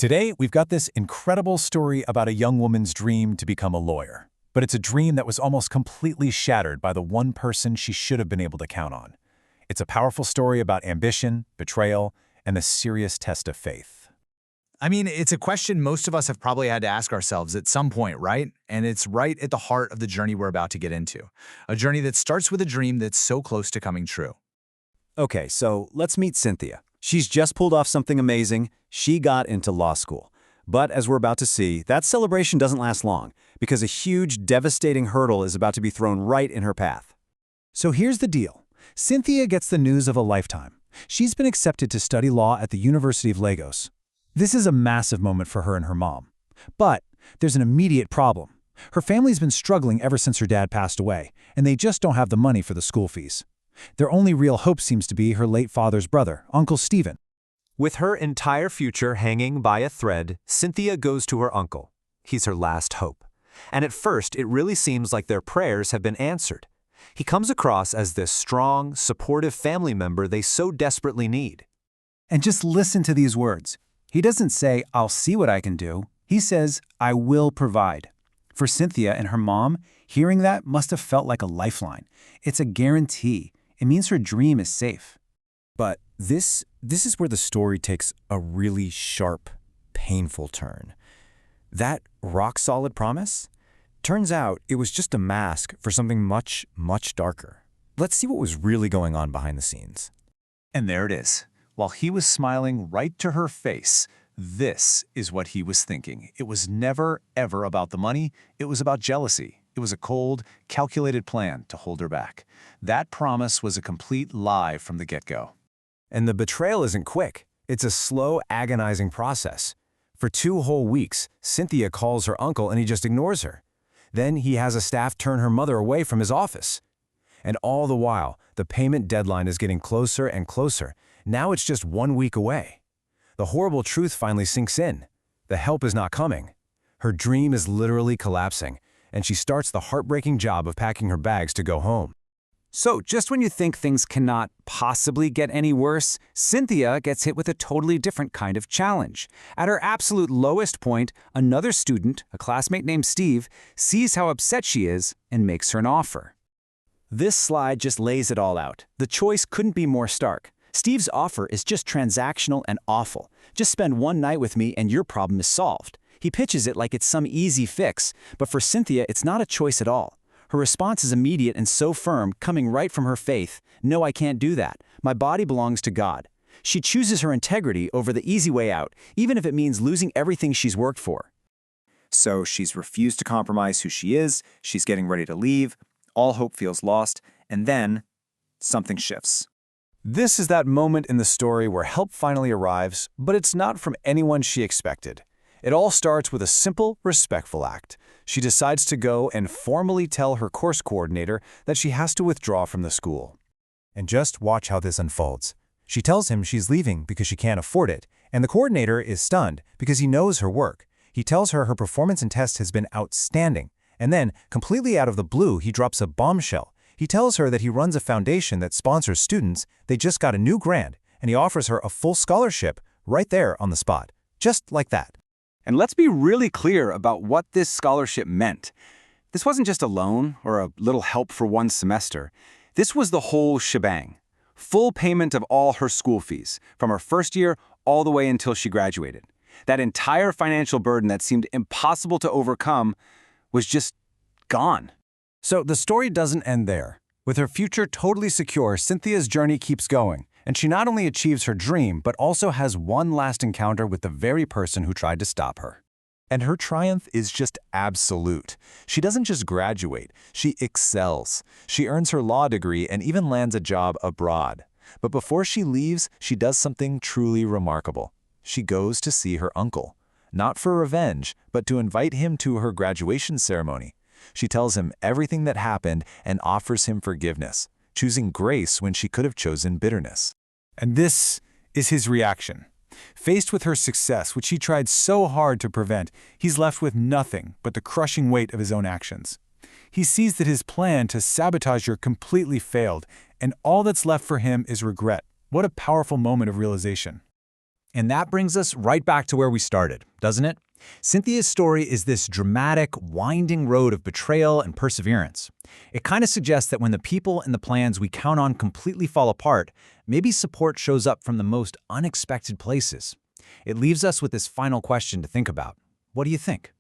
Today, we've got this incredible story about a young woman's dream to become a lawyer. But it's a dream that was almost completely shattered by the one person she should have been able to count on. It's a powerful story about ambition, betrayal, and the serious test of faith. It's a question most of us have probably had to ask ourselves at some point, right? And it's right at the heart of the journey we're about to get into. A journey that starts with a dream that's so close to coming true. Okay, so let's meet Cynthia. She's just pulled off something amazing. She got into law school. But as we're about to see, that celebration doesn't last long because a huge, devastating hurdle is about to be thrown right in her path. So here's the deal. Cynthia gets the news of a lifetime. She's been accepted to study law at the University of Lagos. This is a massive moment for her and her mom. But there's an immediate problem. Her family's been struggling ever since her dad passed away, and they just don't have the money for the school fees. Their only real hope seems to be her late father's brother, Uncle Stephen. With her entire future hanging by a thread, Cynthia goes to her uncle. He's her last hope. And at first, it really seems like their prayers have been answered. He comes across as this strong, supportive family member they so desperately need. And just listen to these words. He doesn't say, "I'll see what I can do." He says, "I will provide." For Cynthia and her mom, hearing that must have felt like a lifeline. It's a guarantee. It means her dream is safe. But this is where the story takes a really sharp, painful turn. That rock-solid promise? Turns out it was just a mask for something much, much darker. Let's see what was really going on behind the scenes. And there it is. While he was smiling right to her face, this is what he was thinking. It was never, ever about the money. It was about jealousy. It was a cold, calculated plan to hold her back. That promise was a complete lie from the get-go. And the betrayal isn't quick. It's a slow, agonizing process. For 2 whole weeks, Cynthia calls her uncle and he just ignores her. Then he has a staff turn her mother away from his office. And all the while, the payment deadline is getting closer and closer. Now it's just 1 week away. The horrible truth finally sinks in. The help is not coming. Her dream is literally collapsing, and she starts the heartbreaking job of packing her bags to go home. So, just when you think things cannot possibly get any worse, Cynthia gets hit with a totally different kind of challenge. At her absolute lowest point, another student, a classmate named Steve, sees how upset she is and makes her an offer. This slide just lays it all out. The choice couldn't be more stark. Steve's offer is just transactional and awful. Just spend one night with me and your problem is solved. He pitches it like it's some easy fix, but for Cynthia, it's not a choice at all. Her response is immediate and so firm, coming right from her faith. "No, I can't do that. My body belongs to God." She chooses her integrity over the easy way out, even if it means losing everything she's worked for. So she's refused to compromise who she is, she's getting ready to leave, all hope feels lost, and then something shifts. This is that moment in the story where help finally arrives, but it's not from anyone she expected. It all starts with a simple, respectful act. She decides to go and formally tell her course coordinator that she has to withdraw from the school. And just watch how this unfolds. She tells him she's leaving because she can't afford it, and the coordinator is stunned because he knows her work. He tells her her performance in tests has been outstanding, and then, completely out of the blue, he drops a bombshell. He tells her that he runs a foundation that sponsors students, they just got a new grant, and he offers her a full scholarship right there on the spot. Just like that. And let's be really clear about what this scholarship meant. This wasn't just a loan or a little help for one semester. This was the whole shebang. Full payment of all her school fees, from her first year all the way until she graduated. That entire financial burden that seemed impossible to overcome was just gone. So the story doesn't end there. With her future totally secure, Cynthia's journey keeps going. And she not only achieves her dream, but also has one last encounter with the very person who tried to stop her. And her triumph is just absolute. She doesn't just graduate, she excels. She earns her law degree and even lands a job abroad. But before she leaves, she does something truly remarkable. She goes to see her uncle. Not for revenge, but to invite him to her graduation ceremony. She tells him everything that happened and offers him forgiveness, choosing grace when she could have chosen bitterness. And this is his reaction. Faced with her success, which he tried so hard to prevent, he's left with nothing but the crushing weight of his own actions. He sees that his plan to sabotage her completely failed, and all that's left for him is regret. What a powerful moment of realization. And that brings us right back to where we started, doesn't it? Cynthia's story is this dramatic, winding road of betrayal and perseverance. It kind of suggests that when the people and the plans we count on completely fall apart, maybe support shows up from the most unexpected places. It leaves us with this final question to think about. What do you think?